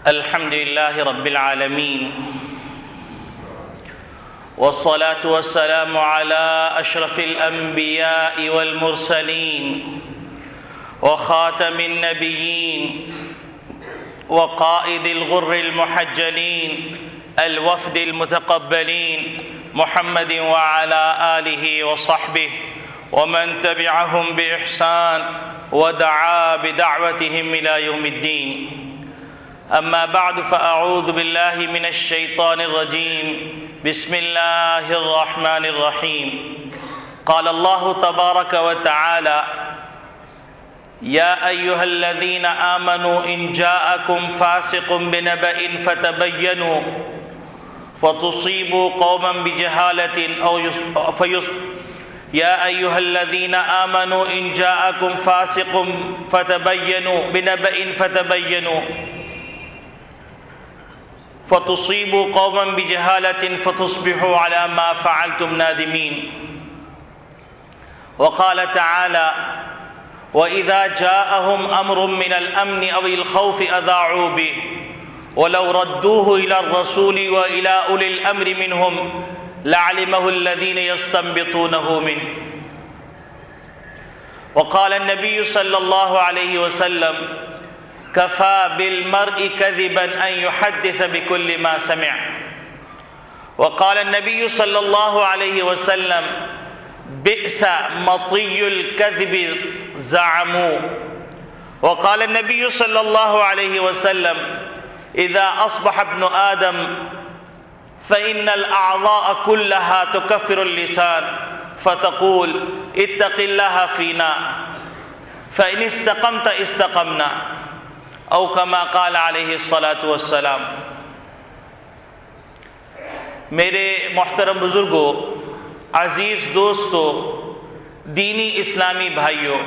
الحمد لله رب العالمين، والصلاة والسلام على أشرف الأنبياء والمرسلين وخاتم النبيين وقائد الغر المحجلين الوفد المتقبلين محمد وعلى آله وصحبه ومن تبعهم بإحسان ودعا بدعوتهم إلى يوم الدين. أما بعد فأعوذ بالله من الشيطان الرجيم. بسم الله الرحمن الرحيم. قال الله تبارك وتعالى: يا أيها الذين آمنوا إن جاءكم فاسق بنبأ فتبينوا فتصيبوا قوما بجهالة يا أيها الذين آمنوا إن جاءكم فاسق بنبأ فتبينوا فتصيبوا قوما بجهالة فتصبحوا على ما فعلتم نادمين. وقال تعالى: وإذا جاءهم أمر من الأمن أو الخوف أذاعوا به ولو ردوه إلى الرسول وإلى أولي الأمر منهم لعلمه الذين يستنبطونه منه. وقال النبي صلى الله عليه وسلم: كفى بالمرء كذبا أن يحدث بكل ما سمع. وقال النبي صلى الله عليه وسلم: بئس مطي الكذب زعموا. وقال النبي صلى الله عليه وسلم: إذا أصبح ابن آدم فإن الأعضاء كلها تكفر اللسان فتقول اتق الله فينا فإن استقمت استقمنا، او كما قال علیہ الصلاۃ والسلام. میرے محترم بزرگوں، عزیز دوستوں، دینی اسلامی بھائیوں،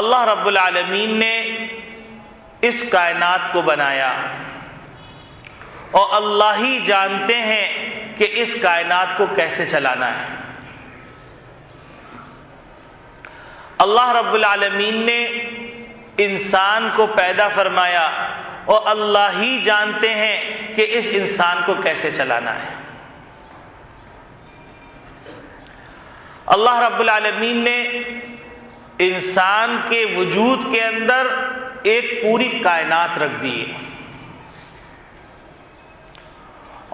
اللہ رب العالمین نے اس کائنات کو بنایا اور اللہ ہی جانتے ہیں کہ اس کائنات کو کیسے چلانا ہے. اللہ رب العالمین نے انسان کو پیدا فرمایا اور اللہ ہی جانتے ہیں کہ اس انسان کو کیسے چلانا ہے. اللہ رب العالمین نے انسان کے وجود کے اندر ایک پوری کائنات رکھ دی ہے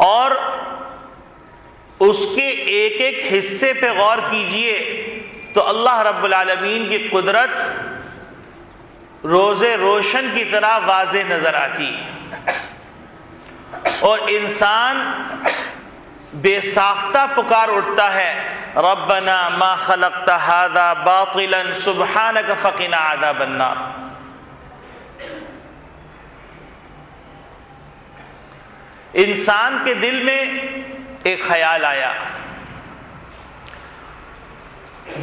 اور اس کے ایک ایک حصے پہ غور کیجئے تو اللہ رب العالمین کی قدرت روز روشن کی طرح واضح نظر آتی ہے. اور انسان بے ساختہ پکار اٹھتا ہے: ربنا ما خلقت هذا باطلا سبحانك فقنا عذاب النار. انسان کے دل میں ایک خیال آیا.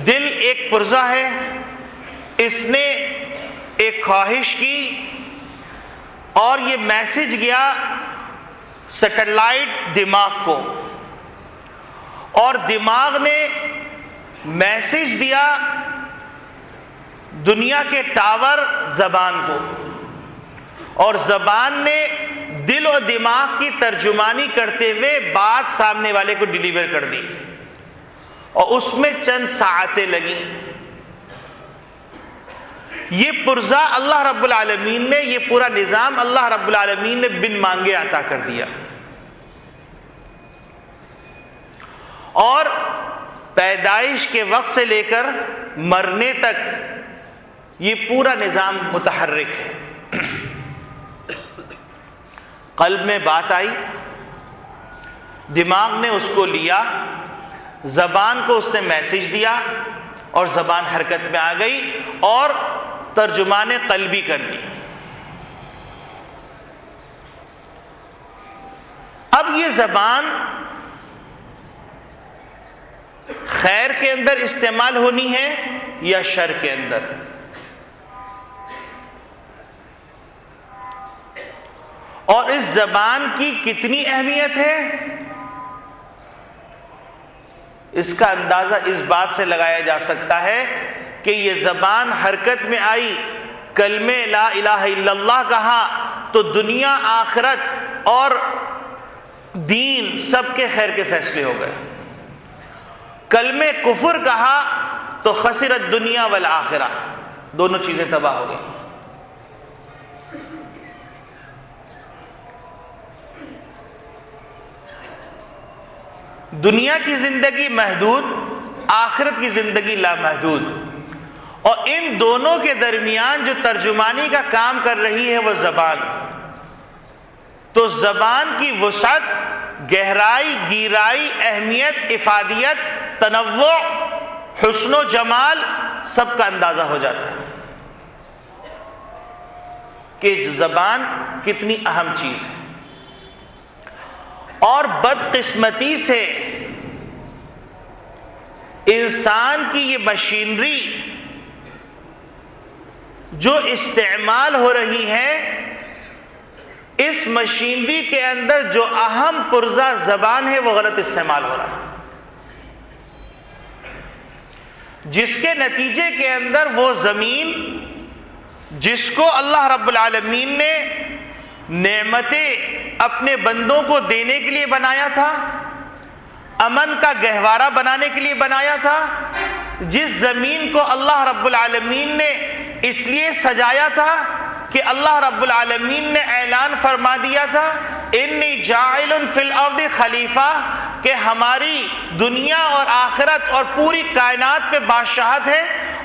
دل ایک پرزہ ہے، اس نے ایک خواہش کی اور یہ میسج گیا سیٹلائٹ دماغ کو، اور دماغ نے میسج دیا دنیا کے ٹاور زبان کو، اور زبان نے دل اور دماغ کی ترجمانی کرتے ہوئے بات سامنے والے کو ڈیلیور کر دی، اور اس میں چند ساعتیں لگیں. یہ پرزہ اللہ رب العالمین نے، یہ پورا نظام اللہ رب العالمین نے بن مانگے عطا کر دیا، اور پیدائش کے وقت سے لے کر مرنے تک یہ پورا نظام متحرک ہے. قلب میں بات آئی، دماغ نے اس کو لیا، زبان کو اس نے میسج دیا اور زبان حرکت میں آ گئی اور ترجمان قلبی کر دی. اب یہ زبان خیر کے اندر استعمال ہونی ہے یا شر کے اندر؟ اور اس زبان کی کتنی اہمیت ہے اس کا اندازہ اس بات سے لگایا جا سکتا ہے کہ یہ زبان حرکت میں آئی کلمے لا الہ الا اللہ کہا تو دنیا آخرت اور دین سب کے خیر کے فیصلے ہو گئے. کلمے کفر کہا تو خسرت دنیا والآخرہ، دونوں چیزیں تباہ ہو گئی. دنیا کی زندگی محدود، آخرت کی زندگی لامحدود، اور ان دونوں کے درمیان جو ترجمانی کا کام کر رہی ہے وہ زبان. تو زبان کی وسعت، گہرائی، گیرائی، اہمیت، افادیت، تنوع، حسن و جمال سب کا اندازہ ہو جاتا ہے کہ زبان کتنی اہم چیز ہے. اور بدقسمتی سے انسان کی یہ مشینری جو استعمال ہو رہی ہے، اس مشینری کے اندر جو اہم پرزہ زبان ہے وہ غلط استعمال ہو رہا ہے، جس کے نتیجے کے اندر وہ زمین جس کو اللہ رب العالمین نے نعمتیں اپنے بندوں کو دینے کے لیے بنایا تھا، امن کا گہوارہ بنانے کے لیے بنایا تھا، جس زمین کو اللہ رب العالمین نے اس لیے سجایا تھا کہ اللہ رب العالمین نے اعلان فرما دیا تھا انی جاعل فی الارض خلیفہ، کہ ہماری دنیا اور آخرت اور پوری کائنات پہ بادشاہت ہے،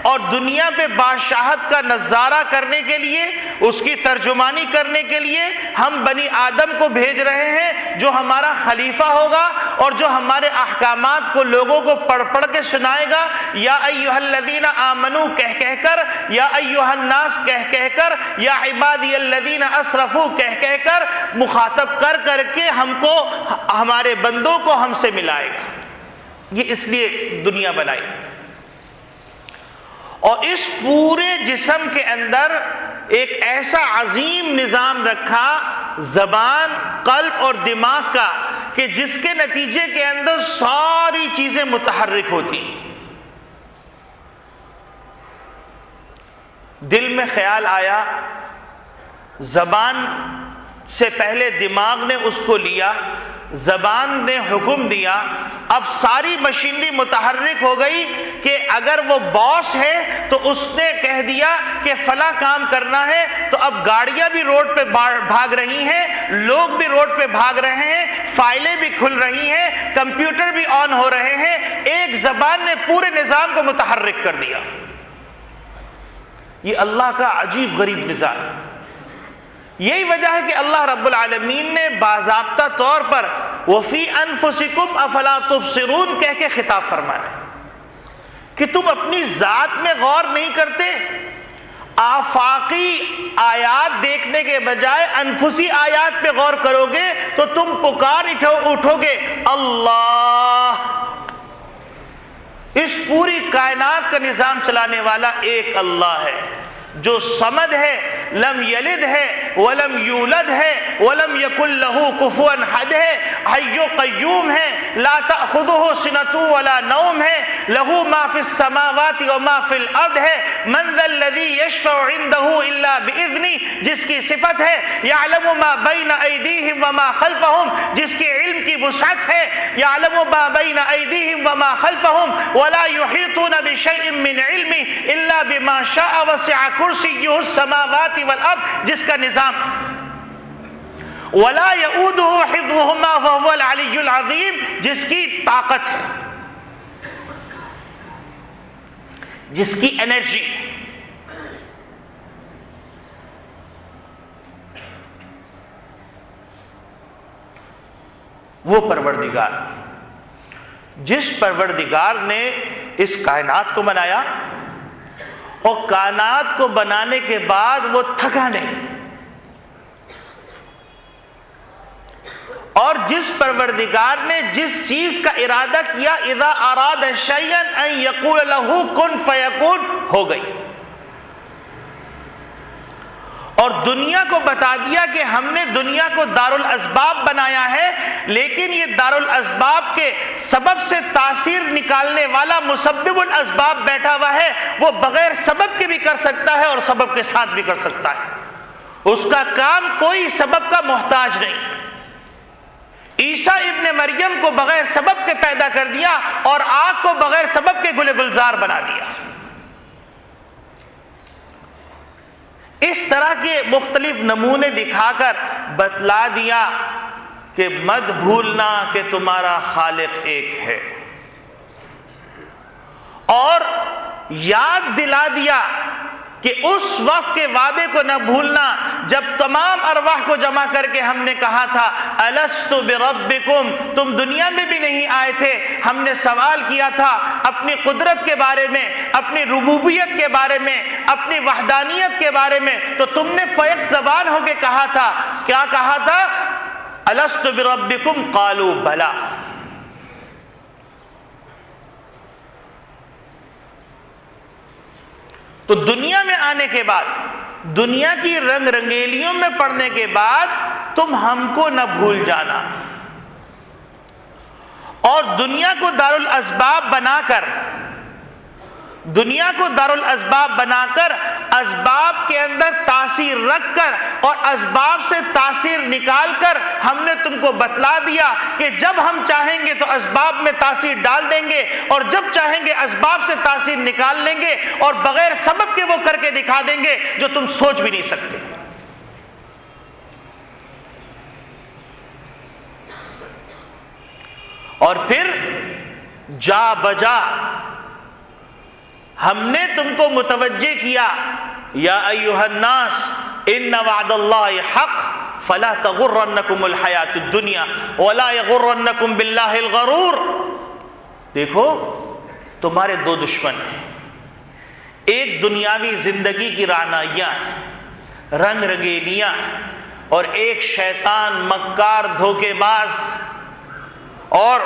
اور دنیا پہ بادشاہت کا نظارہ کرنے کے لیے، اس کی ترجمانی کرنے کے لیے ہم بنی آدم کو بھیج رہے ہیں جو ہمارا خلیفہ ہوگا اور جو ہمارے احکامات کو لوگوں کو پڑھ پڑھ کے سنائے گا. یا ایھا الذین آمنوا کہہ کہہ کر، یا ایھا الناس کہہ کہہ کر، یا عبادی الذین اسرفوا کہہ کہہ کر مخاطب کر کر کے ہم کو، ہمارے بندوں کو ہم سے ملائے گا. یہ اس لیے دنیا بنائی. اور اس پورے جسم کے اندر ایک ایسا عظیم نظام رکھا زبان، قلب اور دماغ کا کہ جس کے نتیجے کے اندر ساری چیزیں متحرک ہوتی. دل میں خیال آیا، زبان سے پہلے دماغ نے اس کو لیا، زبان نے حکم دیا، اب ساری مشینری متحرک ہو گئی کہ اگر وہ باس ہے تو اس نے کہہ دیا کہ فلاں کام کرنا ہے، تو اب گاڑیاں بھی روڈ پہ بھاگ رہی ہیں، لوگ بھی روڈ پہ بھاگ رہے ہیں، فائلیں بھی کھل رہی ہیں، کمپیوٹر بھی آن ہو رہے ہیں. ایک زبان نے پورے نظام کو متحرک کر دیا. یہ اللہ کا عجیب غریب نظام. یہی وجہ ہے کہ اللہ رب العالمین نے باضابطہ طور پر وَفِي أَنفُسِكُمْ أَفَلَا تُبْصِرُونَ کہہ کے خطاب فرمایا کہ تم اپنی ذات میں غور نہیں کرتے. آفاقی آیات دیکھنے کے بجائے انفسی آیات پہ غور کرو گے تو تم پکار اٹھو گے اللہ. اس پوری کائنات کا نظام چلانے والا ایک اللہ ہے جو صمد ہے، لم یلد ہے ولم یولد ہے ولم یکن لہ کفوا احد ہے، حی قیوم ہے، لا تأخذہ سنۃ ولا نوم ہے، لہ ما فی السماوات وما فی الارض ہے، من ذا الذی یشفع عندہ الا باذنہ، جس کی صفت ہے یعلم ما بین ایدیہم وما خلفہم، جس کے علم کی وسعت ہے یعلم ما بین ایدیہم وما خلفہم، ولا یحیطون بشیء من علمہ الا بما شاء وسع کرسیہ السماوات والارض، جس کا نظام ولا یؤودہ حفظہما وہو العلی العظیم، جس کی طاقت ہے، جس کی انرجی. وہ پروردگار، جس پروردگار نے اس کائنات کو بنایا اور کائنات کو بنانے کے بعد وہ تھکا نہیں، اور جس پروردگار نے جس چیز کا ارادہ کیا اذا اراد شیئا ان یقول له کن فیکون، ہو گئی. اور دنیا کو بتا دیا کہ ہم نے دنیا کو دارالاسباب بنایا ہے، لیکن یہ دارالاسباب کے سبب سے تاثیر نکالنے والا مسبب الاسباب بیٹھا ہوا ہے، وہ بغیر سبب کے بھی کر سکتا ہے اور سبب کے ساتھ بھی کر سکتا ہے، اس کا کام کوئی سبب کا محتاج نہیں۔ عیسیٰ ابن مریم کو بغیر سبب کے پیدا کر دیا اور آگ کو بغیر سبب کے گل گلزار بنا دیا۔ اس طرح کے مختلف نمونے دکھا کر بتلا دیا کہ مت بھولنا کہ تمہارا خالق ایک ہے، اور یاد دلا دیا کہ اس وقت کے وعدے کو نہ بھولنا جب تمام ارواح کو جمع کر کے ہم نے کہا تھا الست بربکم، تم دنیا میں بھی نہیں آئے تھے، ہم نے سوال کیا تھا اپنی قدرت کے بارے میں، اپنی ربوبیت کے بارے میں، اپنی وحدانیت کے بارے میں، تو تم نے بیک زبان ہو کے کہا تھا، کیا کہا تھا؟ الست بربکم قالوا بلا۔ تو دنیا میں آنے کے بعد، دنیا کی رنگ رنگیلیوں میں پڑنے کے بعد تم ہم کو نہ بھول جانا، اور دنیا کو دارالاسباب بنا کر، دنیا کو دارالاسباب بنا کر اسباب کے اندر تاثیر رکھ کر اور اسباب سے تاثیر نکال کر ہم نے تم کو بتلا دیا کہ جب ہم چاہیں گے تو اسباب میں تاثیر ڈال دیں گے، اور جب چاہیں گے اسباب سے تاثیر نکال لیں گے، اور بغیر سبب کے وہ کر کے دکھا دیں گے جو تم سوچ بھی نہیں سکتے۔ اور پھر جا بجا ہم نے تم کو متوجہ کیا، یا ایھا الناس ان وعد اللہ حق فلا تغرنکم الحیات الدنیا ولا یغرنکم باللہ الغرور۔ دیکھو تمہارے دو دشمن ہیں، ایک دنیاوی زندگی کی رعنائیاں، رنگ رنگیلیاں، اور ایک شیطان مکار دھوکے باز۔ اور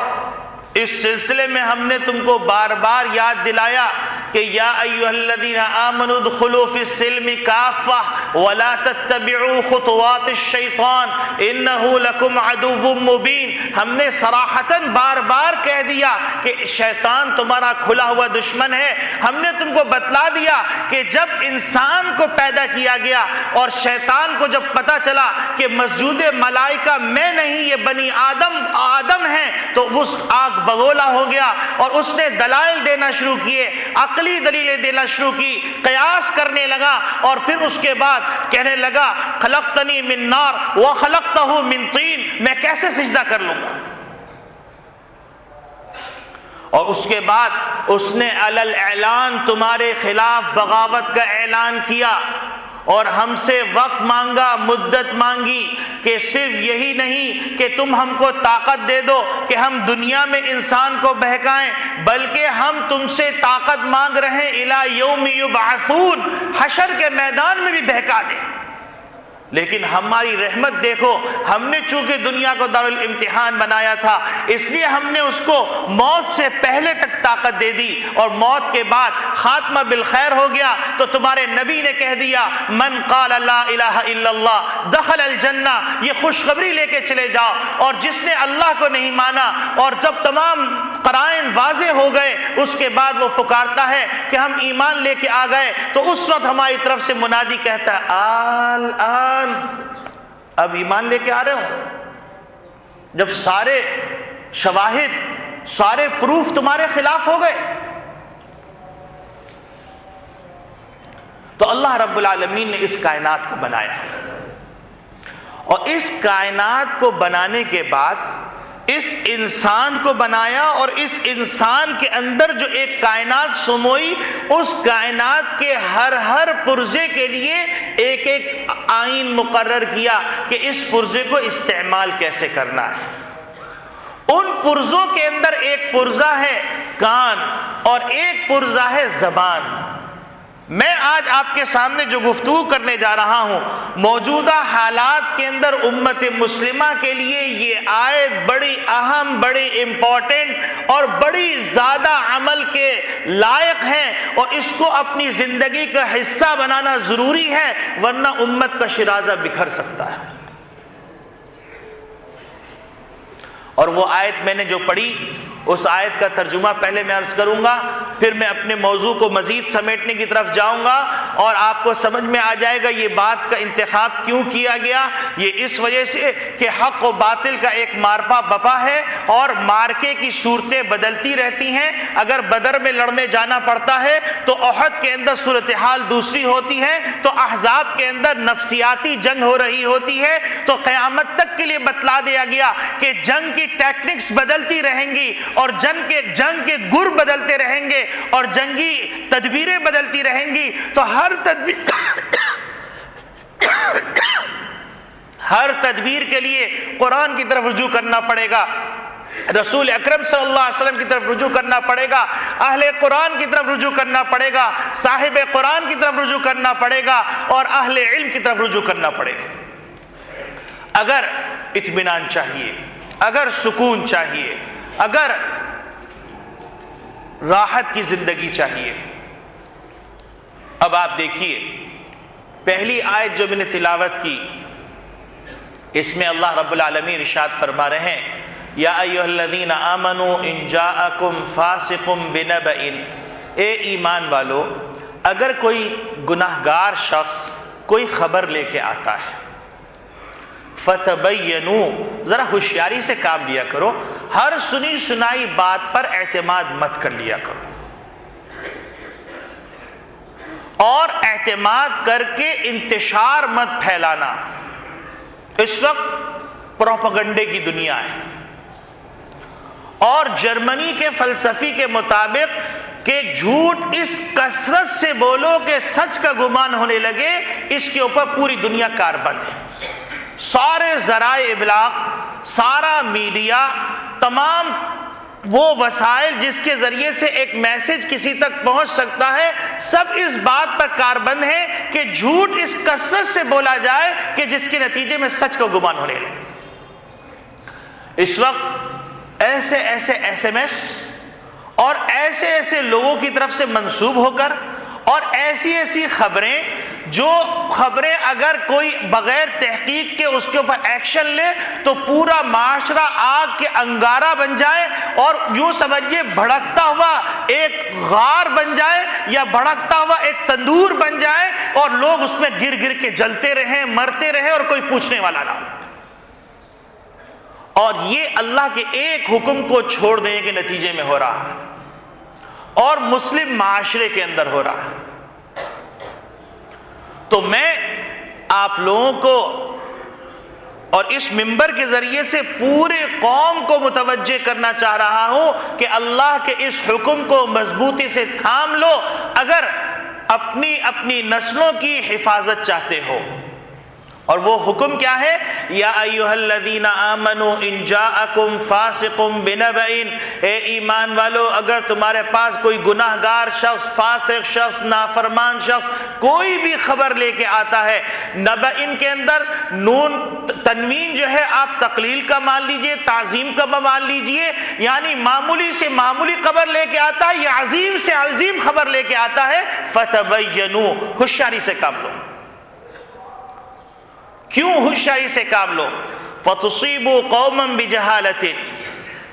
اس سلسلے میں ہم نے تم کو بار بار یاد دلایا کہ یا ایھا الذین آمنوا ادخلوا فی السلم کافہ ولا تتبعوا خطوات الشیطان انہ لکم عدو مبین۔ ہم نے صراحتاً بار بار کہہ دیا کہ شیطان تمہارا کھلا ہوا دشمن ہے۔ ہم نے تم کو بتلا دیا کہ جب انسان کو پیدا کیا گیا اور شیطان کو جب پتا چلا کہ مسجود ملائکہ میں نہیں یہ بنی آدم ہیں، تو اس آگ بگولا ہو گیا اور اس نے دلائل دینا شروع کیے، عقلی دلیلیں دینا شروع کی، قیاس کرنے لگا، اور پھر اس کے بعد کہنے لگا خلقتنی من نار وخلقتہ من طین، میں کیسے سجدہ کر لوں گا؟ اور اس کے بعد اس نے علی الاعلان تمہارے خلاف بغاوت کا اعلان کیا، اور ہم سے وقت مانگا، مدت مانگی، کہ صرف یہی نہیں کہ تم ہم کو طاقت دے دو کہ ہم دنیا میں انسان کو بہکائیں، بلکہ ہم تم سے طاقت مانگ رہے ہیں الی یوم یبعثون، حشر کے میدان میں بھی بہکا دیں۔ لیکن ہماری رحمت دیکھو، ہم نے چونکہ دنیا کو دارالامتحان بنایا تھا، اس لیے ہم نے اس کو موت سے پہلے تک طاقت دے دی، اور موت کے بعد خاتمہ بالخیر ہو گیا۔ تو تمہارے نبی نے کہہ دیا من قال لا الہ الا اللہ دخل الجنہ، یہ خوشخبری لے کے چلے جاؤ۔ اور جس نے اللہ کو نہیں مانا اور جب تمام قرائن واضح ہو گئے، اس کے بعد وہ پکارتا ہے کہ ہم ایمان لے کے آ گئے، تو اس وقت ہماری طرف سے منادی کہتا ہے آل اب ایمان لے کے آ رہے ہو، جب سارے شواہد، سارے پروف تمہارے خلاف ہو گئے۔ تو اللہ رب العالمین نے اس کائنات کو بنایا، اور اس کائنات کو بنانے کے بعد اس انسان کو بنایا، اور اس انسان کے اندر جو ایک کائنات سموئی، اس کائنات کے ہر پرزے کے لیے ایک ایک آئین مقرر کیا کہ اس پرزے کو استعمال کیسے کرنا ہے۔ ان پرزوں کے اندر ایک پرزہ ہے کان اور ایک پرزہ ہے زبان۔ میں آج آپ کے سامنے جو گفتگو کرنے جا رہا ہوں، موجودہ حالات کے اندر امت مسلمہ کے لیے یہ آیت بڑی اہم، بڑی امپورٹنٹ اور بڑی زیادہ عمل کے لائق ہے، اور اس کو اپنی زندگی کا حصہ بنانا ضروری ہے، ورنہ امت کا شیرازہ بکھر سکتا ہے۔ اور وہ آیت میں نے جو پڑھی اس آیت کا ترجمہ پہلے میں عرض کروں گا، پھر میں اپنے موضوع کو مزید سمیٹنے کی طرف جاؤں گا اور آپ کو سمجھ میں آ جائے گا یہ بات کا انتخاب کیوں کیا گیا۔ یہ اس وجہ سے کہ حق و باطل کا ایک مارپا بپا ہے اور مارکے کی صورتیں بدلتی رہتی ہیں۔ اگر بدر میں لڑنے جانا پڑتا ہے تو احد کے اندر صورتحال دوسری ہوتی ہے، تو احزاب کے اندر نفسیاتی جنگ ہو رہی ہوتی ہے۔ تو قیامت تک کے لیے بتلا دیا گیا کہ جنگ کی ٹیکنکس بدلتی رہیں گی اور جنگ کے گر بدلتے رہیں گے اور جنگی تدبیریں بدلتی رہیں گی۔ تو ہر تدبیر کے لیے قرآن کی طرف رجوع کرنا پڑے گا، رسول اکرم صلی اللہ علیہ وسلم کی طرف رجوع کرنا پڑے گا، اہل قرآن کی طرف رجوع کرنا پڑے گا، صاحب قرآن کی طرف رجوع کرنا پڑے گا اور اہل علم کی طرف رجوع کرنا پڑے گا۔ اگر اطمینان چاہیے، اگر سکون چاہیے، اگر راحت کی زندگی چاہیے۔ اب آپ دیکھیے پہلی آیت جو میں نے تلاوت کی، اس میں اللہ رب العالمین ارشاد فرما رہے ہیں یا ایھا الذین آمنوا ان جاءکم فاسق بنبأ، اے ایمان والو اگر کوئی گناہگار شخص کوئی خبر لے کے آتا ہے، فتبینوا، ذرا ہوشیاری سے کام لیا کرو، ہر سنی سنائی بات پر اعتماد مت کر لیا کرو، اور اعتماد کر کے انتشار مت پھیلانا۔ اس وقت پروپیگنڈے کی دنیا ہے، اور جرمنی کے فلسفی کے مطابق کہ جھوٹ اس کثرت سے بولو کہ سچ کا گمان ہونے لگے، اس کے اوپر پوری دنیا کاربند ہے۔ سارے ذرائع ابلاغ، سارا میڈیا، تمام وہ وسائل جس کے ذریعے سے ایک میسج کسی تک پہنچ سکتا ہے، سب اس بات پر کاربند ہے کہ جھوٹ اس کثرت سے بولا جائے کہ جس کے نتیجے میں سچ کا گمان ہونے لگے۔ اس وقت ایسے ایسے ایس ایم ایس اور ایسے ایسے لوگوں کی طرف سے منسوب ہو کر اور ایسی ایسی خبریں، جو خبریں اگر کوئی بغیر تحقیق کے اس کے اوپر ایکشن لے تو پورا معاشرہ آگ کے انگارہ بن جائے اور یوں سمجھیے بھڑکتا ہوا ایک غار بن جائے یا بھڑکتا ہوا ایک تندور بن جائے اور لوگ اس میں گر گر کے جلتے رہیں، مرتے رہیں اور کوئی پوچھنے والا نہ ہو۔ اور یہ اللہ کے ایک حکم کو چھوڑ دینے کے نتیجے میں ہو رہا ہے اور مسلم معاشرے کے اندر ہو رہا ہے۔ تو میں آپ لوگوں کو اور اس منبر کے ذریعے سے پورے قوم کو متوجہ کرنا چاہ رہا ہوں کہ اللہ کے اس حکم کو مضبوطی سے تھام لو اگر اپنی نسلوں کی حفاظت چاہتے ہو۔ اور وہ حکم کیا ہے؟ یا ایھا الذین آمنوا ان جاءکم فاسق بنبأ، اے ایمان والو اگر تمہارے پاس کوئی گناہگار شخص، فاسق شخص، نافرمان شخص کوئی بھی خبر لے کے آتا ہے، نبأ کے اندر نون تنوین جو ہے آپ تقلیل کا مان لیجئے، تعظیم کا مان لیجئے، یعنی معمولی سے معمولی خبر لے کے آتا ہے یا عظیم سے عظیم خبر لے کے آتا ہے، فتبینوا، ہوشیاری سے کام لو۔ کیوں ہوشیاری سے کام لو؟ فتصیبوا قوما بجہالۃ،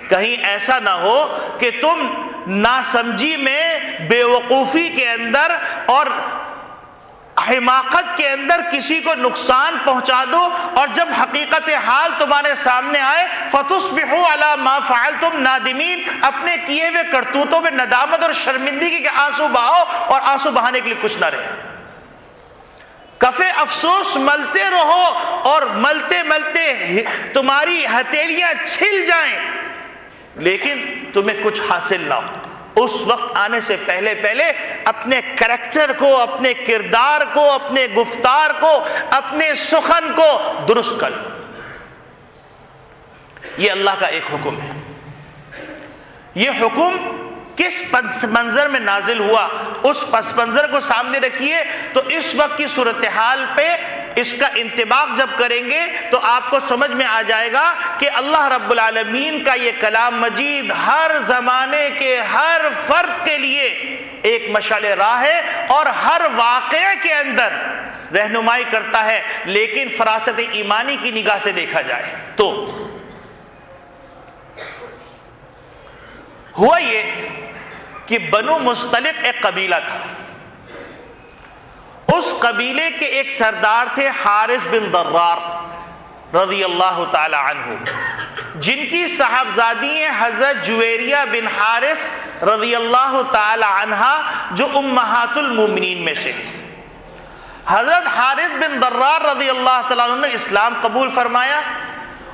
کہیں ایسا نہ ہو کہ تم ناسمجھی میں، بے وقوفی کے اندر اور حماقت کے اندر کسی کو نقصان پہنچا دو، اور جب حقیقت حال تمہارے سامنے آئے فتصبحوا علی ما فعلتم نادمین، اپنے کیے ہوئے کرتوتوں میں ندامت اور شرمندگی کے آنسو بہاؤ اور آنسو بہانے کے لیے کچھ نہ رہے، کفے افسوس ملتے رہو اور ملتے ملتے تمہاری ہتھیلیاں چھل جائیں لیکن تمہیں کچھ حاصل نہ ہو۔ اس وقت آنے سے پہلے اپنے کریکٹر کو، اپنے کردار کو، اپنے گفتار کو، اپنے سخن کو درست کر لو۔ یہ اللہ کا ایک حکم ہے۔ یہ حکم کس پس منظر میں نازل ہوا، اس پس منظر کو سامنے رکھیے تو اس وقت کی صورتحال پہ اس کا انطباق جب کریں گے تو آپ کو سمجھ میں آ جائے گا کہ اللہ رب العالمین کا یہ کلام مجید ہر زمانے کے ہر فرد کے لیے ایک مشعل راہ ہے اور ہر واقعے کے اندر رہنمائی کرتا ہے، لیکن فراست ایمانی کی نگاہ سے دیکھا جائے تو ہوا یہ کہ بنو مستلق ایک قبیلہ تھا. اس قبیلے کے ایک سردار تھے حارث بن ضرار رضی اللہ تعالی عنہ، جن کی صاحبزادی ہیں حضرت جویریہ بن حارث رضی اللہ تعالی عنہا، جو امہات المومنین میں سے. حضرت حارث بن ضرار رضی اللہ تعالیٰ عنہ نے اسلام قبول فرمایا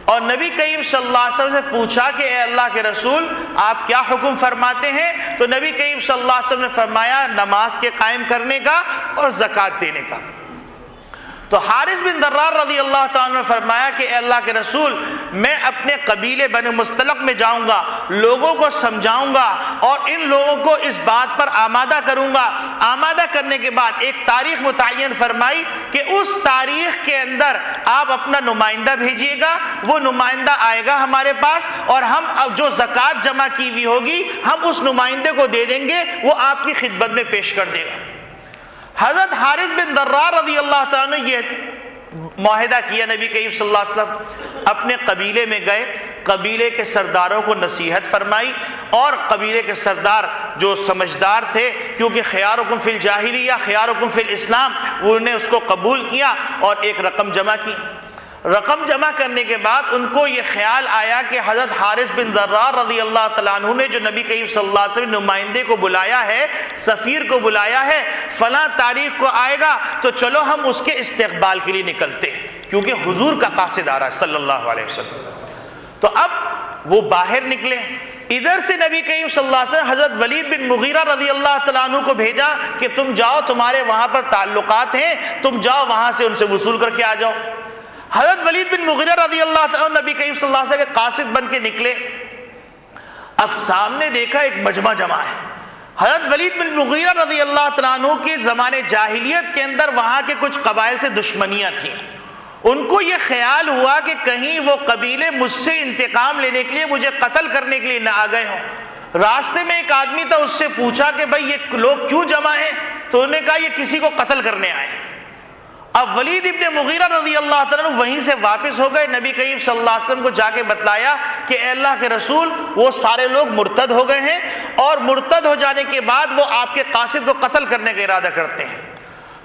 اور نبی کریم صلی اللہ علیہ وسلم سے پوچھا کہ اے اللہ کے رسول آپ کیا حکم فرماتے ہیں؟ تو نبی کریم صلی اللہ علیہ وسلم نے فرمایا نماز کے قائم کرنے کا اور زکوٰۃ دینے کا. تو حارث بن ضرار رضی اللہ تعالیٰ نے فرمایا کہ اے اللہ کے رسول میں اپنے قبیلے بنو مستلق میں جاؤں گا، لوگوں کو سمجھاؤں گا اور ان لوگوں کو اس بات پر آمادہ کروں گا. آمادہ کرنے کے بعد ایک تاریخ متعین فرمائی کہ اس تاریخ کے اندر آپ اپنا نمائندہ بھیجیے گا، وہ نمائندہ آئے گا ہمارے پاس اور ہم جو زکوٰۃ جمع کی ہوئی ہوگی ہم اس نمائندے کو دے دیں گے، وہ آپ کی خدمت میں پیش کر دے گا. حضرت حارث بن ضرار رضی اللہ تعالیٰ نے یہ معاہدہ کیا. نبی کریم صلی اللہ علیہ وسلم اپنے قبیلے میں گئے، قبیلے کے سرداروں کو نصیحت فرمائی اور قبیلے کے سردار جو سمجھدار تھے، کیونکہ خیارکم فی الجاہلیہ خیارکم فی الاسلام، انہوں نے اس کو قبول کیا اور ایک رقم جمع کی. رقم جمع کرنے کے بعد ان کو یہ خیال آیا کہ حضرت حارث بن ضرار رضی اللہ تعالیٰ عنہ نے جو نبی کریم صلی اللہ علیہ وسلم نمائندے کو بلایا ہے، سفیر کو بلایا ہے، فلاں تاریخ کو آئے گا تو چلو ہم اس کے استقبال کے لیے نکلتے ہیں، کیونکہ حضور کا قاصد آ رہا ہے صلی اللہ علیہ وسلم. تو اب وہ باہر نکلے. ادھر سے نبی کریم صلی اللہ علیہ وسلم حضرت ولید بن مغیرہ رضی اللہ تعالیٰ عنہ کو بھیجا کہ تم جاؤ، تمہارے وہاں پر تعلقات ہیں، تم جاؤ وہاں سے ان سے وصول کر کے آ جاؤ. حضرت ولید بن مغیرہ رضی اللہ تعالیٰ عنہ نبی کریم صلی اللہ علیہ وسلم کے قاصد بن کے نکلے. اب سامنے دیکھا ایک مجمع جمع ہے. حضرت ولید بن مغیرہ رضی اللہ تعالیٰ عنہ کے زمانے جاہلیت کے اندر وہاں کے کچھ قبائل سے دشمنیاں تھیں. ان کو یہ خیال ہوا کہ کہیں وہ قبیلے مجھ سے انتقام لینے کے لیے، مجھے قتل کرنے کے لیے نہ آ گئے ہوں. راستے میں ایک آدمی تھا، اس سے پوچھا کہ بھائی یہ لوگ کیوں جمع ہیں؟ تو انہوں نے کہا یہ کسی کو قتل کرنے آئے. اب ولید ابن مغیرہ رضی اللہ تعالیٰ عنہ وہیں سے واپس ہو گئے. نبی کریم صلی اللہ علیہ وسلم کو جا کے بتلایا کہ اے اللہ کے رسول وہ سارے لوگ مرتد ہو گئے ہیں اور مرتد ہو جانے کے بعد وہ آپ کے قاصد کو قتل کرنے کا ارادہ کرتے ہیں.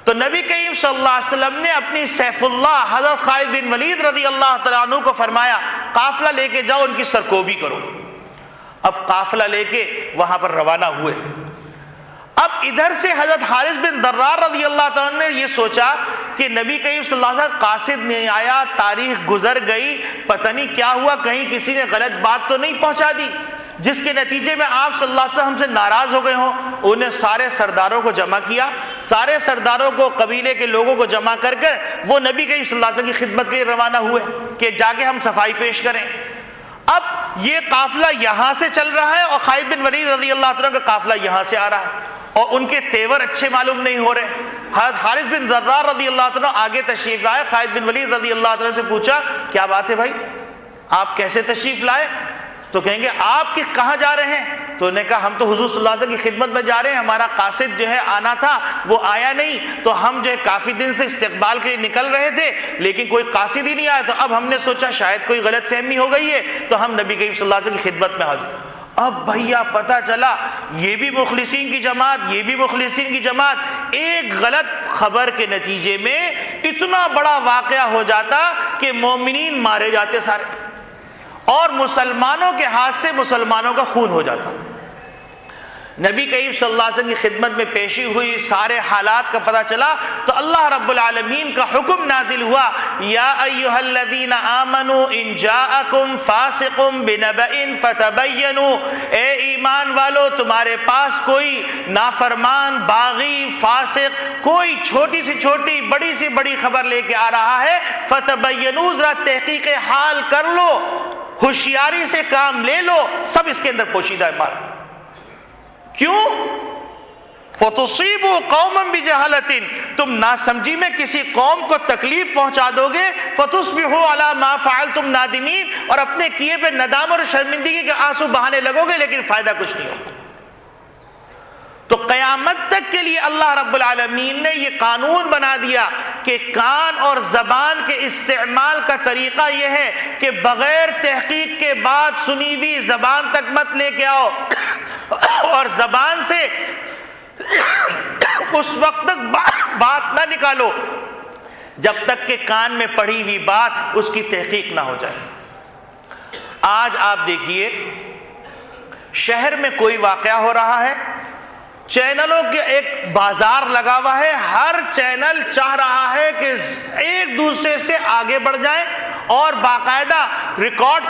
تو نبی کریم صلی اللہ علیہ وسلم نے اپنی سیف اللہ حضرت خالد بن ولید رضی اللہ تعالیٰ عنہ کو فرمایا قافلہ لے کے جاؤ، ان کی سرکوبی کرو. اب قافلہ لے کے وہاں پر روانہ ہوئے. اب ادھر سے حضرت حارث بن ضرار رضی اللہ تعالیٰ عنہ نے یہ سوچا کہ نبی کریم صلی اللہ علیہ وسلم قاصد نہیں آیا، تاریخ گزر گئی، پتہ نہیں کیا ہوا، کہیں کسی نے غلط بات تو نہیں پہنچا دی جس کے نتیجے میں آپ صلی اللہ علیہ وسلم ہم سے ناراض ہو گئے ہوں. انہیں سارے سرداروں کو جمع کیا، سارے سرداروں کو قبیلے کے لوگوں کو جمع کر کر وہ نبی کریم صلی اللہ علیہ وسلم کی خدمت کے لیے روانہ ہوئے کہ جا کے ہم صفائی پیش کریں. اب یہ قافلہ یہاں سے چل رہا ہے اور خالد بن ولید رضی اللہ عنہ کا قافلہ یہاں سے آ رہا ہے اور ان کے تیور اچھے معلوم نہیں ہو رہے. حضرت حارث بن ضرار رضی اللہ عنہ آگے تشریف لائے. خالد بن ولید رضی اللہ عنہ سے پوچھا کیا بات ہے بھائی، آپ کیسے تشریف لائے؟ تو کہیں گے آپ کہ کہاں جا رہے ہیں؟ تو انہوں نے کہا ہم تو حضور صلی اللہ علیہ وسلم کی خدمت میں جا رہے ہیں، ہمارا قاصد جو ہے آنا تھا وہ آیا نہیں، تو ہم جو ہے کافی دن سے استقبال کے لیے نکل رہے تھے لیکن کوئی قاصد ہی نہیں آیا، تو اب ہم نے سوچا شاید کوئی غلط فہمی ہو گئی ہے تو ہم نبی کریم صلی اللہ علیہ وسلم کی خدمت میں حاضر. اب بھیا پتہ چلا یہ بھی مخلصین کی جماعت، یہ بھی مخلصین کی جماعت. ایک غلط خبر کے نتیجے میں اتنا بڑا واقعہ ہو جاتا کہ مومنین مارے جاتے سارے اور مسلمانوں کے ہاتھ سے مسلمانوں کا خون ہو جاتا. نبی کریم صلی اللہ علیہ وسلم کی خدمت میں پیشی ہوئی، سارے حالات کا پتہ چلا تو اللہ رب العالمین کا حکم نازل ہوا یا ایھا الذین آمنوا ان جاءکم فاسق بنبأ فتبینوا، اے ایمان والو تمہارے پاس کوئی نافرمان، باغی، فاسق کوئی چھوٹی سی چھوٹی بڑی سی بڑی خبر لے کے آ رہا ہے، فتبینوا ذرا تحقیق حال کر لو، ہوشیاری سے کام لے لو. سب اس کے اندر پوشیدہ ہے. مارا کیوں؟ فَتُصِيبُوا قَوْمًا بِجَهَالَةٍ، تم ناسمجھی میں کسی قوم کو تکلیف پہنچا دو گے، فَتُصْبِحُوا عَلَى مَا فَعَلْتُمْ نَادِمِينَ، اور اپنے کیے پہ ندام اور شرمندگی کے آنسو بہانے لگو گے لیکن فائدہ کچھ نہیں ہوگا. تو قیامت تک کے لیے اللہ رب العالمین نے یہ قانون بنا دیا کہ کان اور زبان کے استعمال کا طریقہ یہ ہے کہ بغیر تحقیق کے بات سنی ہوئی زبان تک مت لے کے آؤ، اور زبان سے اس وقت تک بات نہ نکالو جب تک کہ کان میں پڑھی ہوئی بات اس کی تحقیق نہ ہو جائے۔ آج آپ دیکھیے شہر میں کوئی واقعہ ہو رہا ہے، چینلوں کے ایک بازار لگا ہوا ہے، ہر چینل چاہ رہا ہے کہ ایک دوسرے سے آگے بڑھ جائیں اور باقاعدہ ریکارڈ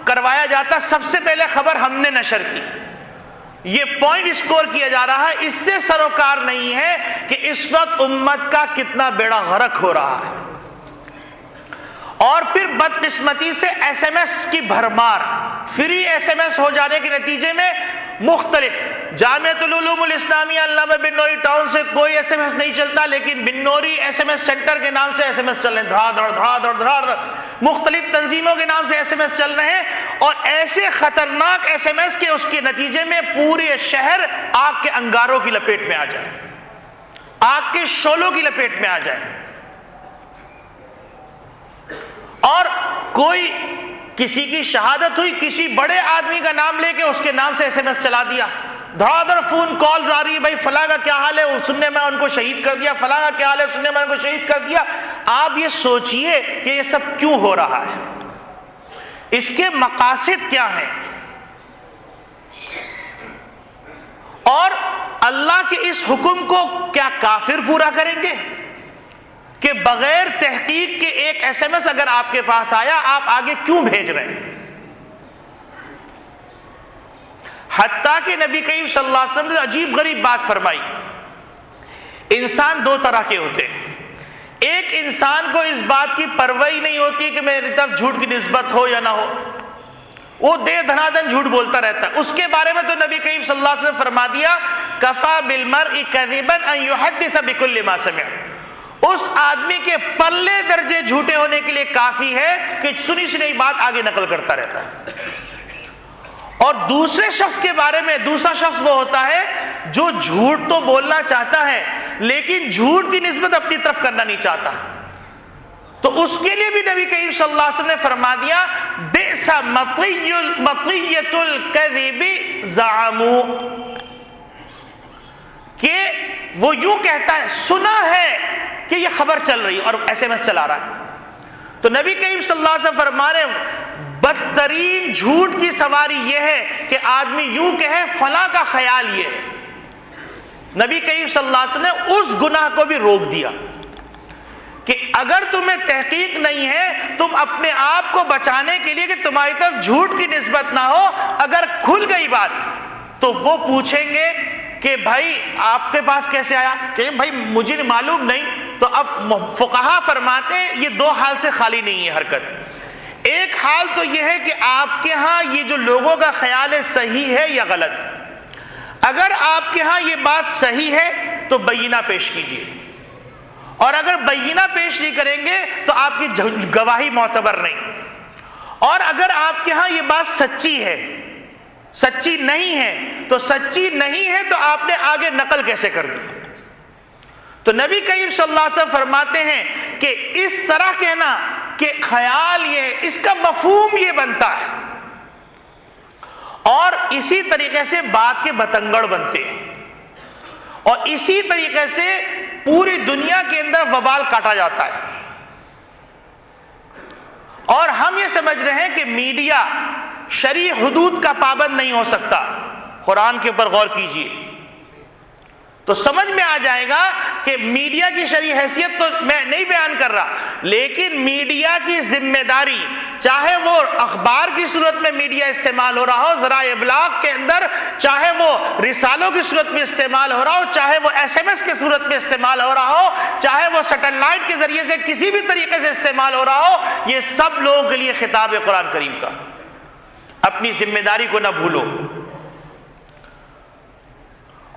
کروایا جاتا، سب سے پہلے خبر ہم نے نشر کی، یہ پوائنٹ اسکور کیا جا رہا ہے۔ اس سے سروکار نہیں ہے کہ اس وقت امت کا کتنا بیڑا غرق ہو رہا ہے۔ اور پھر بدقسمتی سے ایس ایم ایس کی بھرمار، فری ایس ایم ایس ہو جانے کے نتیجے میں مختلف جامعۃ العلوم الاسلامیہ علامہ بن نوری ٹاؤن سے کوئی ایس ایم ایس نہیں چلتا، لیکن بن نوری ایس ایم ایس سینٹر کے نام سے ایس ایم ایس چل رہے ہیں، دھڑا دھڑ دھڑا دھڑ دھڑا دھڑ، مختلف تنظیموں کے نام سے ایس ایم ایس چل رہے ہیں، اور ایسے خطرناک ایس ایم ایس کے اس کے نتیجے میں پورے شہر آگ کے انگاروں کی لپیٹ میں آ جائے، آگ کے شعلوں کی لپیٹ میں آ جائے، اور کوئی کسی کی شہادت ہوئی، کسی بڑے آدمی کا نام لے کے اس کے نام سے ایس ایم ایس چلا دیا، دھڑا دھڑ فون کالز آ رہی ہے، بھائی فلاں کا کیا حال ہے، سننے میں ان کو شہید کر دیا، فلاں کا کیا حال ہے، سننے میں ان کو شہید کر دیا۔ آپ یہ سوچئے کہ یہ سب کیوں ہو رہا ہے، اس کے مقاصد کیا ہیں، اور اللہ کے اس حکم کو کیا کافر پورا کریں گے کہ بغیر تحقیق کے ایک ایس ایم ایس اگر آپ کے پاس آیا آپ آگے کیوں بھیج رہے ہیں؟ حتیٰ کہ نبی کریم صلی اللہ علیہ وسلم نے عجیب غریب بات فرمائی، انسان دو طرح کے ہوتے ہیں، ایک انسان کو اس بات کی پرواہ نہیں ہوتی کہ میری طرف جھوٹ کی نسبت ہو یا نہ ہو، وہ دے دھنا دن جھوٹ بولتا رہتا ہے، اس کے بارے میں تو نبی کریم صلی اللہ علیہ وسلم فرما دیا کفا بالمرء کذبا ان یحدث بکل ما سمع، اس آدمی کے پلے درجے جھوٹے ہونے کے لیے کافی ہے کہ سنی سنی بات آگے نقل کرتا رہتا ہے۔ اور دوسرے شخص کے بارے میں دوسرا شخص وہ ہوتا ہے جو جھوٹ تو بولنا چاہتا ہے لیکن جھوٹ کی نسبت اپنی طرف کرنا نہیں چاہتا، تو اس کے لیے بھی نبی کریم صلی اللہ علیہ وسلم نے فرما دیا بئس مطیۃ الکذب زعموا، کہ وہ یوں کہتا ہے سنا ہے کہ یہ خبر چل رہی ہے اور ایس ایم ایس چلا رہا ہے، تو نبی کریم صلی اللہ علیہ وسلم فرما رہے ہیں بدترین جھوٹ کی سواری یہ ہے کہ آدمی یوں کہے فلاں کا خیال یہ ہے۔ نبی کریم صلی اللہ علیہ وسلم نے اس گناہ کو بھی روک دیا کہ اگر تمہیں تحقیق نہیں ہے، تم اپنے آپ کو بچانے کے لیے کہ تمہاری طرف جھوٹ کی نسبت نہ ہو، اگر کھل گئی بات تو وہ پوچھیں گے کہ بھائی آپ کے پاس کیسے آیا، کہ بھائی مجھے معلوم نہیں، تو اب فقہا فرماتے ہیں یہ دو حال سے خالی نہیں ہے حرکت، ایک حال تو یہ ہے کہ آپ کے ہاں یہ جو لوگوں کا خیال ہے صحیح ہے یا غلط، اگر آپ کے ہاں یہ بات صحیح ہے تو بینہ پیش کیجیے، اور اگر بینہ پیش نہیں کریں گے تو آپ کی گواہی معتبر نہیں، اور اگر آپ کے ہاں یہ بات سچی ہے سچی نہیں ہے تو سچی نہیں ہے تو آپ نے آگے نقل کیسے کر دی؟ تو نبی کریم صلی اللہ علیہ وسلم فرماتے ہیں کہ اس طرح کہنا کہ خیال یہ، اس کا مفہوم یہ بنتا ہے، اور اسی طریقے سے بات کے بتنگڑ بنتے ہیں، اور اسی طریقے سے پوری دنیا کے اندر وبال کاٹا جاتا ہے، اور ہم یہ سمجھ رہے ہیں کہ میڈیا شرعی حدود کا پابند نہیں ہو سکتا۔ قرآن کے اوپر غور کیجیے تو سمجھ میں آ جائے گا کہ میڈیا کی شرعی حیثیت تو میں نہیں بیان کر رہا، لیکن میڈیا کی ذمہ داری، چاہے وہ اخبار کی صورت میں میڈیا استعمال ہو رہا ہو ذرائع ابلاغ کے اندر، چاہے وہ رسالوں کی صورت میں استعمال ہو رہا ہو، چاہے وہ ایس ایم ایس کی صورت میں استعمال ہو رہا ہو، چاہے وہ سیٹلائٹ کے ذریعے سے کسی بھی طریقے سے استعمال ہو رہا ہو، یہ سب لوگوں کے لیے خطاب ہے قرآن کریم کا، اپنی ذمہ داری کو نہ بھولو،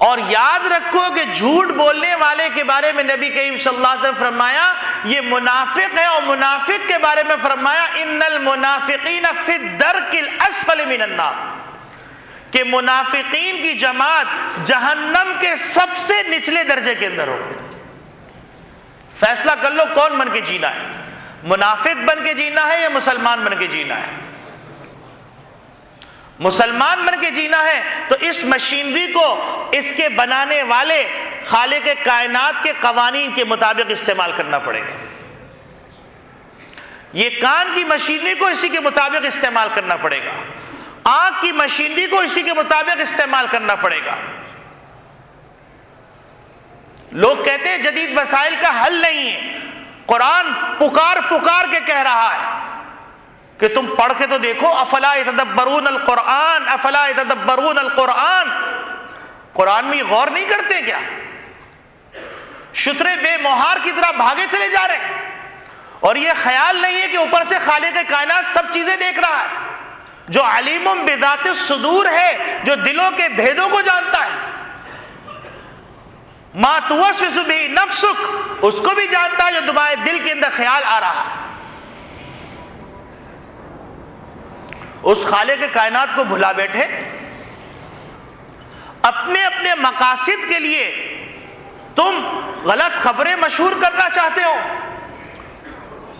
اور یاد رکھو کہ جھوٹ بولنے والے کے بارے میں نبی کریم صلی اللہ علیہ وسلم فرمایا یہ منافق ہے، اور منافق کے بارے میں فرمایا ان المنافقین فی الدرک الاسفل من النار، کہ منافقین کی جماعت جہنم کے سب سے نچلے درجے کے اندر ہوگی، فیصلہ کر لو کون بن کے جینا ہے، منافق بن کے جینا ہے یا مسلمان بن کے جینا ہے؟ مسلمان بن کے جینا ہے تو اس مشینری کو اس کے بنانے والے خالق کائنات کے قوانین کے مطابق استعمال کرنا پڑے گا. یہ کان کی مشینری کو اسی کے مطابق استعمال کرنا پڑے گا، آنکھ کی مشینری کو اسی کے مطابق استعمال کرنا پڑے گا. لوگ کہتے ہیں جدید وسائل کا حل نہیں ہے. قرآن پکار پکار کے کہہ رہا ہے کہ تم پڑھ کے تو دیکھو، افلا یتدبرون القرآن افلا یتدبرون القرآن. قرآن میں غور نہیں کرتے کیا؟ شترے بے مہار کی طرح بھاگے چلے جا رہے ہیں، اور یہ خیال نہیں ہے کہ اوپر سے خالق کائنات سب چیزیں دیکھ رہا ہے، جو علیم بذات الصدور ہے، جو دلوں کے بھیدوں کو جانتا ہے. ما توسوس بہ نفسک، اس کو بھی جانتا ہے جو تمہارے دل کے اندر خیال آ رہا ہے. اس خالق کائنات کو بھلا بیٹھے، اپنے اپنے مقاصد کے لیے تم غلط خبریں مشہور کرنا چاہتے ہو.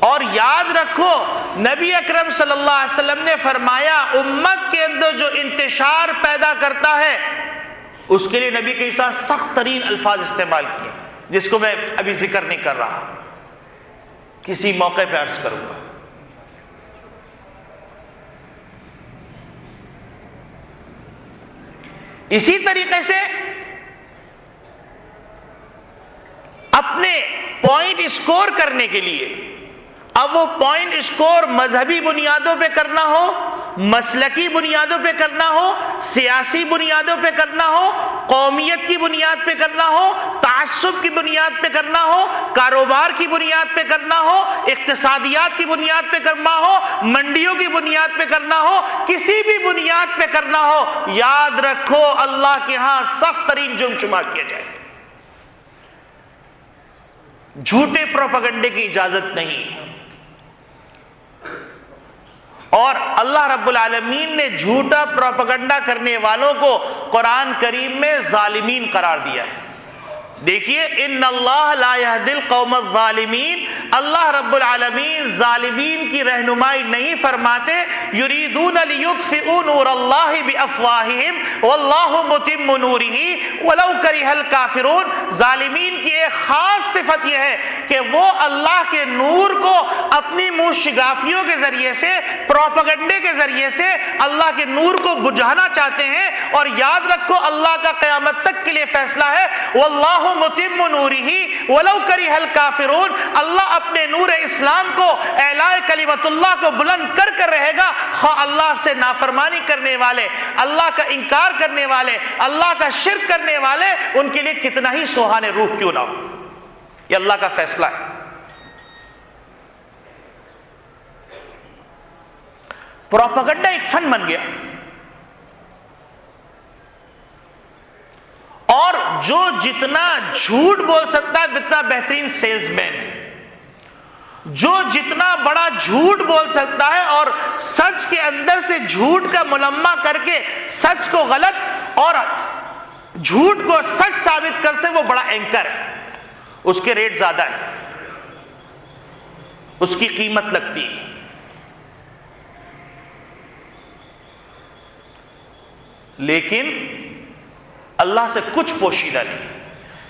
اور یاد رکھو نبی اکرم صلی اللہ علیہ وسلم نے فرمایا امت کے اندر جو انتشار پیدا کرتا ہے اس کے لیے نبی کے ساتھ سخت ترین الفاظ استعمال کیے، جس کو میں ابھی ذکر نہیں کر رہا، کسی موقع پہ عرض کروں گا. اسی طریقے سے اپنے پوائنٹ اسکور کرنے کے لیے، اب وہ پوائنٹ اسکور مذہبی بنیادوں پہ کرنا ہو، مسلکی بنیادوں پہ کرنا ہو، سیاسی بنیادوں پہ کرنا ہو، قومیت کی بنیاد پہ کرنا ہو، تعصب کی بنیاد پہ کرنا ہو، کاروبار کی بنیاد پہ کرنا ہو، اقتصادیات کی بنیاد پہ کرنا ہو، منڈیوں کی بنیاد پہ کرنا ہو، کسی بھی بنیاد پہ کرنا ہو، یاد رکھو اللہ کے ہاں سخت ترین جرم شمار کیا جائے. جھوٹے پروپیگنڈے کی اجازت نہیں. اور اللہ رب العالمین نے جھوٹا پروپیگنڈا کرنے والوں کو قرآن کریم میں ظالمین قرار دیا ہے. دیکھیے ان اللہ لا یہدی القوم الظالمین، اللہ رب العالمین ظالمین کی رہنمائی نہیں فرماتے. یریدون لیطفئوا نور اللہ بافواہہم واللہ متم نورہ ولو کرہ الکافرون. ظالمین کی ایک خاص صفت یہ ہے کہ وہ اللہ کے نور کو اپنی منہ شگافیوں کے ذریعے سے، پروپیگنڈے کے ذریعے سے اللہ کے نور کو بجھانا چاہتے ہیں. اور یاد رکھو اللہ کا قیامت تک کے لیے فیصلہ ہے واللہ متم نورہ ولو کرہ الکافرون. اللہ اپنے نور اسلام کو، اعلاء کلمت اللہ کو بلند کر کر رہے گا، خواہ اللہ سے نافرمانی کرنے والے، اللہ کا انکار کرنے والے، اللہ کا شرک کرنے والے ان کے لیے کتنا ہی سوہانے روح کیوں نہ ہو. یہ اللہ کا فیصلہ ہے. پروپیگنڈا ایک فن بن گیا، اور جو جتنا جھوٹ بول سکتا ہے اتنا بہترین سیلز مین ہے. جو جتنا بڑا جھوٹ بول سکتا ہے اور سچ کے اندر سے جھوٹ کا ملمہ کر کے سچ کو غلط اور جھوٹ کو سچ ثابت کر سے وہ بڑا اینکر ہے. اس کے ریٹ زیادہ ہے، اس کی قیمت لگتی ہے. لیکن اللہ سے کچھ پوشیدہ نہیں.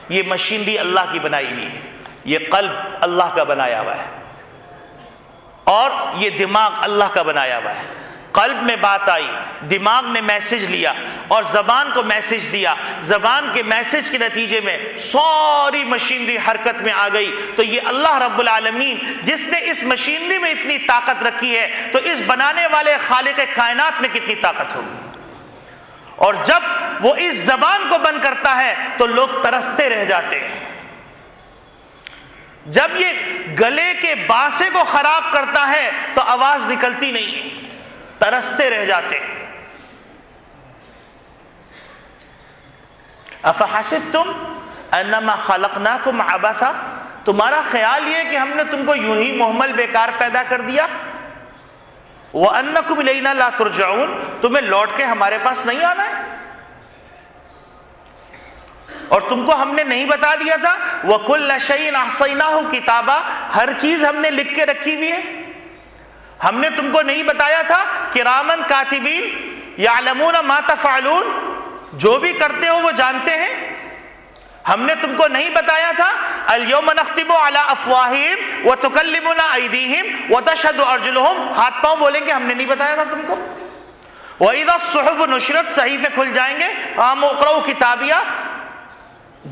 یہ مشینری اللہ کی بنائی ہوئی ہے، یہ قلب اللہ کا بنایا ہوا ہے، اور یہ دماغ اللہ کا بنایا ہوا ہے. قلب میں بات آئی، دماغ نے میسج لیا اور زبان کو میسج دیا، زبان کے میسج کے نتیجے میں ساری مشینری حرکت میں آ گئی. تو یہ اللہ رب العالمین جس نے اس مشینری میں اتنی طاقت رکھی ہے تو اس بنانے والے خالق کائنات میں کتنی طاقت ہوگی. اور جب وہ اس زبان کو بند کرتا ہے تو لوگ ترستے رہ جاتے ہیں. جب یہ گلے کے باسے کو خراب کرتا ہے تو آواز نکلتی نہیں، ترستے رہ جاتے ہیں. افحسبتم انما خلقناکم عبثا، تمہارا خیال یہ کہ ہم نے تم کو یوں ہی محمل بیکار پیدا کر دیا. وَأَنَّكُمْ إِلَيْنَا لَا تُرْجَعُونَ، تمہیں لوٹ کے ہمارے پاس نہیں آنا ہے. اور تم کو ہم نے نہیں بتا دیا تھا وَكُلَّ شَيْءٍ أَحْصَيْنَاهُ كِتَابًا، ہر چیز ہم نے لکھ کے رکھی ہوئی ہے؟ ہم نے تم کو نہیں بتایا تھا کِرَامًا كَاتِبِينَ يَعْلَمُونَ مَا تَفْعَلُونَ، جو بھی کرتے ہو وہ جانتے ہیں؟ ہم نے تم کو نہیں بتایا تھا الْيَوْمَ نَخْتِمُ عَلَىٰ أَفْوَاهِهِمْ وَتُكَلِّمُنَا أَيْدِيهِمْ وَتَشْهَدُ أَرْجُلُهُمْ، ہاتھ پاؤں بولیں گے ہم نے نہیں بتایا تھا تم کو؟ وَإِذَا الصُّحُفُ نُشِرَتْ، صحیفے کھل جائیں گے، عام اقرؤ کتابیہ،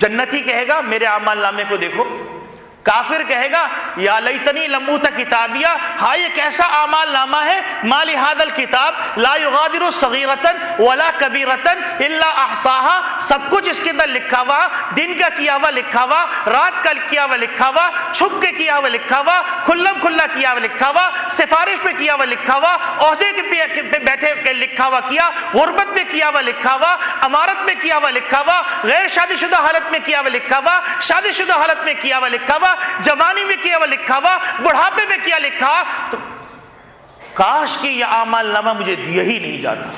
جنتی کہے گا میرے اعمال نامے کو دیکھو، کافر کہے گا یا لیتنی لم اوت کتابیہ، ہاں یہ کیسا اعمال نامہ ہے، ما لہذا الکتاب لا یغادر صغیرۃ ولا کبیرۃ الا احصاها، سب کچھ اس کے اندر لکھا ہوا، دن کا کیا ہوا لکھا ہوا، رات کا کیا ہوا لکھا ہوا، چھپ کے کیا ہوا لکھا ہوا، کھلم کھلا کیا ہوا لکھا ہوا، سفارش پہ کیا ہوا لکھا ہوا، عہدے پہ بیٹھے کے لکھا ہوا کیا، غربت میں کیا ہوا لکھا ہوا، امارت میں کیا ہوا لکھا ہوا، غیر شادی شدہ حالت میں کیا ہوا لکھا ہوا، شادی شدہ حالت میں کیا ہوا لکھا ہوا، جوانی میں کیا ہوا لکھا ہوا، بڑھاپے میں کیا لکھا، تو کاش کہ یہ اعمال نامہ مجھے دیا ہی نہیں جاتا۔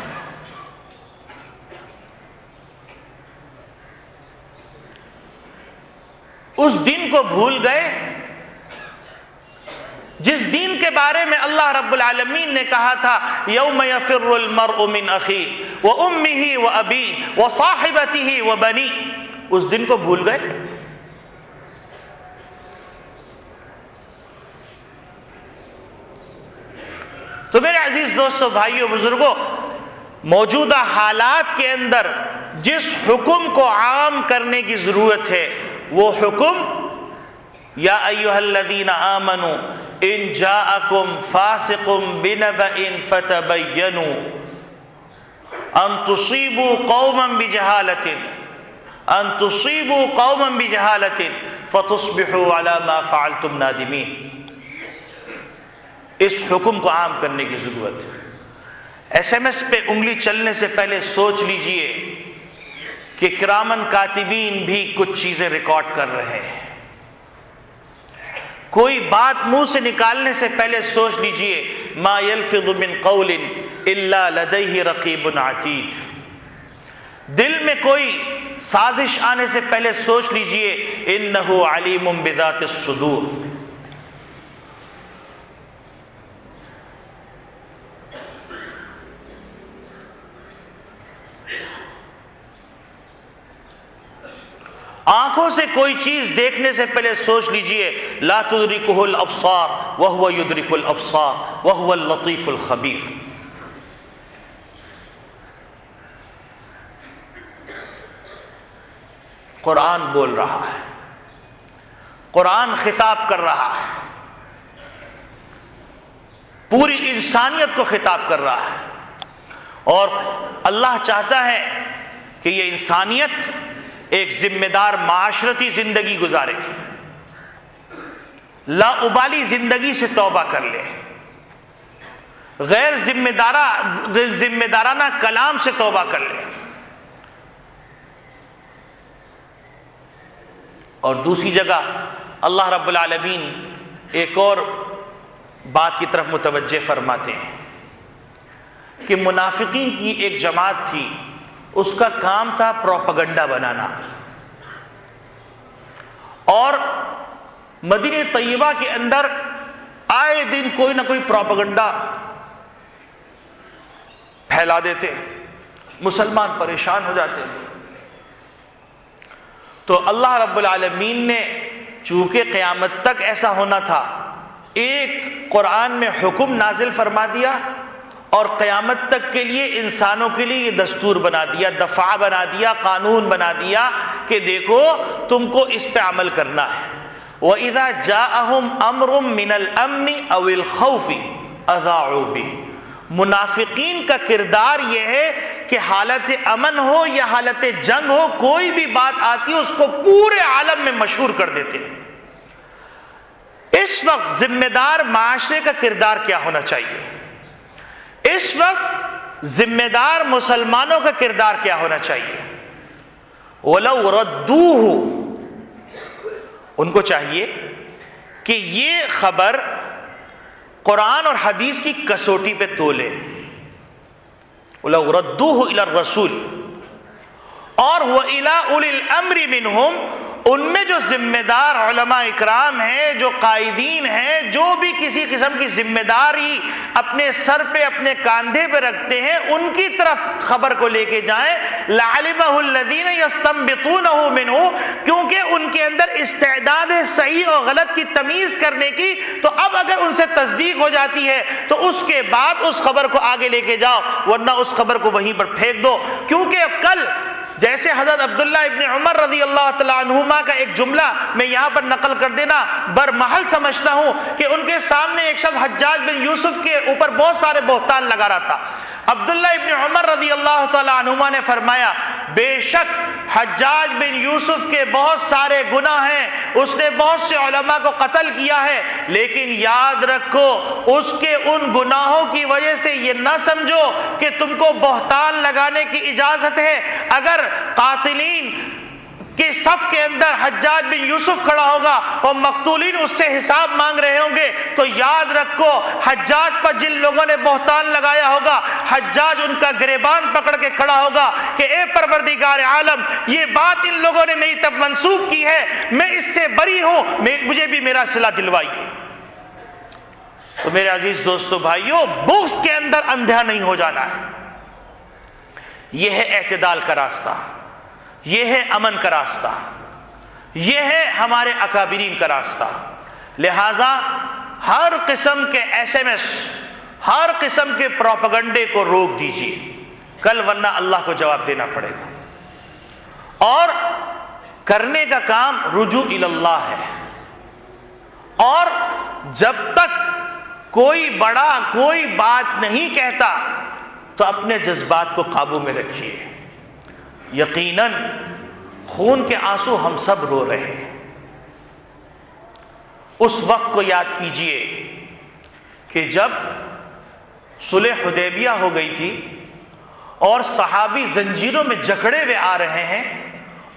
اس دن کو بھول گئے جس دن کے بارے میں اللہ رب العالمین نے کہا تھا یوم یفر المرء من اخیہ وامہ وابیہ وصاحبتہ وبنیہ، اس دن کو بھول گئے۔ تو میرے عزیز دوستو، بھائیو، بزرگوں، موجودہ حالات کے اندر جس حکم کو عام کرنے کی ضرورت ہے وہ حکم یا ایھا الذین آمنوا ان جاءکم فاسق بنبأ فتبینوا ان تصیبوا قوما بجہالۃ فتصبحوا علی ما فعلتم نادمین۔ اس حکم کو عام کرنے کی ضرورت ہے۔ ایس ایم ایس پہ انگلی چلنے سے پہلے سوچ لیجئے کہ کرامن کاتبین بھی کچھ چیزیں ریکارڈ کر رہے ہیں۔ کوئی بات منہ سے نکالنے سے پہلے سوچ لیجئے ما یلفظ من قول الا لدیہ رقیب عتید۔ دل میں کوئی سازش آنے سے پہلے سوچ لیجئے انہ علیم بذات الصدور۔ آنکھوں سے کوئی چیز دیکھنے سے پہلے سوچ لیجئے لا تدرکہ الابصار وہو یدرک الابصار وہو اللطیف الخبیر۔ قرآن بول رہا ہے، قرآن خطاب کر رہا ہے، پوری انسانیت کو خطاب کر رہا ہے، اور اللہ چاہتا ہے کہ یہ انسانیت ایک ذمہ دار معاشرتی زندگی گزارے، لا ابالی زندگی سے توبہ کر لے، غیر ذمہ دارانہ کلام سے توبہ کر لے، اور دوسری جگہ اللہ رب العالمین ایک اور بات کی طرف متوجہ فرماتے ہیں کہ منافقین کی ایک جماعت تھی، اس کا کام تھا پروپیگنڈا بنانا، اور مدینہ طیبہ کے اندر آئے دن کوئی نہ کوئی پروپیگنڈا پھیلا دیتے، مسلمان پریشان ہو جاتے۔ تو اللہ رب العالمین نے چونکہ قیامت تک ایسا ہونا تھا، ایک قرآن میں حکم نازل فرما دیا، اور قیامت تک کے لیے انسانوں کے لیے یہ دستور بنا دیا، دفعہ بنا دیا، قانون بنا دیا کہ دیکھو تم کو اس پہ عمل کرنا ہے۔ وَإِذَا جَاءَهُمْ أَمْرٌ مِّنَ الْأَمْنِ أَوِ الْخَوْفِ أَذَاعُوا بِهِ۔ منافقین کا کردار یہ ہے کہ حالت امن ہو یا حالت جنگ ہو، کوئی بھی بات آتی ہے اس کو پورے عالم میں مشہور کر دیتے ہیں۔ اس وقت ذمہ دار معاشرے کا کردار کیا ہونا چاہیے؟ اس وقت ذمہ دار مسلمانوں کا کردار کیا ہونا چاہیے؟ وَلَوْ رَدُّوهُ، ان کو چاہیے کہ یہ خبر قرآن اور حدیث کی کسوٹی پہ تولے، وَلَوْ رَدُّوهُ إِلَى الرَّسُولِ، اور وَإِلَىٰ أُولِي الْأَمْرِ مِنْهُمْ، ان میں جو ذمہ دار علماء اکرام ہیں، جو قائدین ہیں، جو بھی کسی قسم کی ذمہ داری اپنے سر پہ اپنے کاندھے پہ رکھتے ہیں، ان کی طرف خبر کو لے کے جائیں. لَعَلِمَهُ الَّذِينَ يَسْتَنبِطُونَهُ مِنْهُ، کیونکہ ان کے اندر استعداد ہے صحیح اور غلط کی تمیز کرنے کی. تو اب اگر ان سے تصدیق ہو جاتی ہے تو اس کے بعد اس خبر کو آگے لے کے جاؤ، ورنہ اس خبر کو وہیں پر پھینک دو. کیونکہ اب کل جیسے حضرت عبداللہ ابن عمر رضی اللہ تعالیٰ عنہما کا ایک جملہ میں یہاں پر نقل کر دینا برمحل سمجھتا ہوں کہ ان کے سامنے ایک شخص حجاج بن یوسف کے اوپر بہت سارے بہتان لگا رہا تھا. عبداللہ ابن عمر رضی اللہ تعالیٰ عنہما نے فرمایا بے شک حجاج بن یوسف کے بہت سارے گناہ ہیں، اس نے بہت سے علماء کو قتل کیا ہے، لیکن یاد رکھو اس کے ان گناہوں کی وجہ سے یہ نہ سمجھو کہ تم کو بہتان لگانے کی اجازت ہے. اگر قاتلین کے صف کے اندر حجاج بن یوسف کھڑا ہوگا اور مقتولین اس سے حساب مانگ رہے ہوں گے تو یاد رکھو حجاج پر جن لوگوں نے بہتان لگایا ہوگا، حجاج ان کا گریبان پکڑ کے کھڑا ہوگا کہ اے پروردگار عالم، یہ بات ان لوگوں نے میری طرف منسوب کی ہے، میں اس سے بری ہوں، مجھے بھی میرا صلہ دلوائیے. تو میرے عزیز دوستو بھائیو، بغض کے اندر اندھا نہیں ہو جانا ہے. یہ ہے اعتدال کا راستہ، یہ ہے امن کا راستہ، یہ ہے ہمارے اکابرین کا راستہ. لہذا ہر قسم کے SMS، ہر قسم کے پروپیگنڈے کو روک دیجیے، کل ورنہ اللہ کو جواب دینا پڑے گا. اور کرنے کا کام رجوع اللہ ہے. اور جب تک کوئی بڑا کوئی بات نہیں کہتا تو اپنے جذبات کو قابو میں رکھیے. یقیناً خون کے آنسو ہم سب رو رہے ہیں. اس وقت کو یاد کیجئے کہ جب صلح حدیبیہ ہو گئی تھی اور صحابی زنجیروں میں جکڑے ہوئے آ رہے ہیں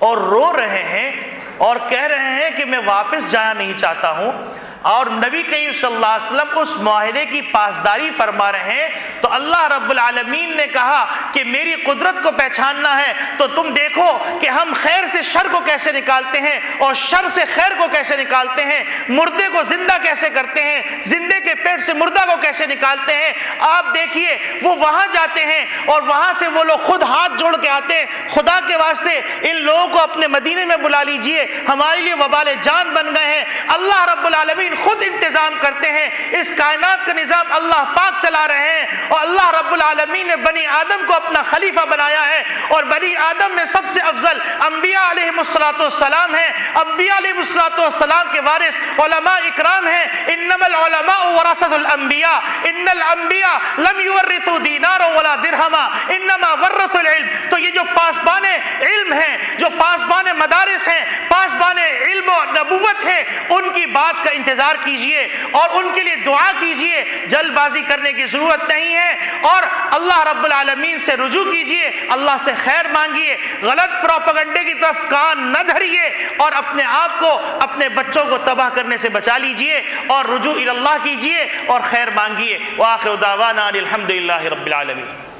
اور رو رہے ہیں اور کہہ رہے ہیں کہ میں واپس جانا نہیں چاہتا ہوں، اور نبی کریم صلی اللہ علیہ وسلم اس معاہدے کی پاسداری فرما رہے ہیں، تو اللہ رب العالمین نے کہا کہ میری قدرت کو پہچاننا ہے تو تم دیکھو کہ ہم خیر سے شر کو کیسے نکالتے ہیں اور شر سے خیر کو کیسے نکالتے ہیں، مردے کو زندہ کیسے کرتے ہیں، زندے کے پیٹ سے مردہ کو کیسے نکالتے ہیں. آپ دیکھیے وہ وہاں جاتے ہیں اور وہاں سے وہ لوگ خود ہاتھ جوڑ کے آتے ہیں، خدا کے واسطے ان لوگوں کو اپنے مدینے میں بلا لیجئے، ہمارے لیے وبال جان بن گئے ہیں. اللہ رب العالمین خود انتظام کرتے ہیں، اس کائنات کا نظام اللہ پاک چلا رہے ہیں. اور اللہ رب العالمین نے بنی آدم کو اپنا خلیفہ بنایا ہے، اور بنی آدم میں سب سے افضل انبیاء علیہم السلام ہیں. انبیاء علیہم السلام کے وارث علماء اکرام ہیں. انما العلماء ورثۃ الانبیاء، ان الانبیاء لم یورثوا دینارا ولا درہما انما ورثوا العلم. تو یہ جو پاسبان علم ہیں، جو پاسبان مدارس ہیں، پاسبان علم و نبوت ہے، ان کی بات کا انتظار کیجئے اور ان کے لیے دعا کیجئے. جلد بازی کرنے کی ضرورت نہیں ہے، اور اللہ رب العالمین سے رجوع کیجئے، اللہ سے خیر مانگیے، غلط پروپیگنڈے کی طرف کان نہ دھریے، اور اپنے آپ کو اپنے بچوں کو تباہ کرنے سے بچا لیجئے اور رجوع اللہ کیجئے اور خیر مانگیے. وآخر دعوانا الحمدللہ رب العالمین.